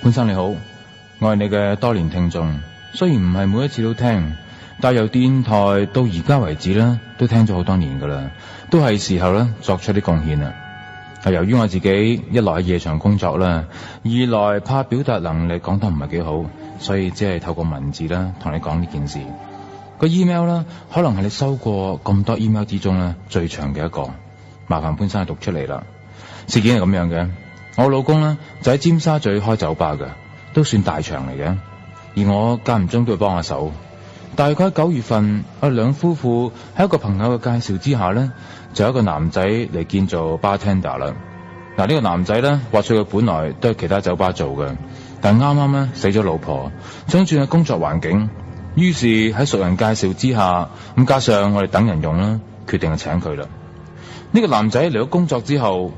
潘生你好，我係你嘅多年聽眾，雖然唔係每一次都聽，但由電台到而家為止咧，都聽咗好多年噶啦，都係時候咧作出啲貢獻啦。由於我自己一來喺夜場工作啦，二來怕表達能力講得唔係幾好，所以只係透過文字啦同你講呢件事。個 email 啦，可能係你收過咁多 email 之中咧最長嘅一個，麻煩潘生讀出嚟啦。事件係咁樣嘅，我老公咧就喺尖沙咀開酒吧嘅，都算大場嚟嘅，而我間唔中都會幫下手。大概喺9月份，我哋兩夫婦喺一個朋友嘅介紹之下咧，就有一個男仔嚟見做 bartender 啦。嗱，呢個男仔咧，話說佢本來都係其他酒吧做嘅，但啱啱咧死咗老婆，想轉下工作環境，於是喺熟人介紹之下，咁加上我哋等人用啦，決定係請佢啦。呢個男仔嚟咗工作之後，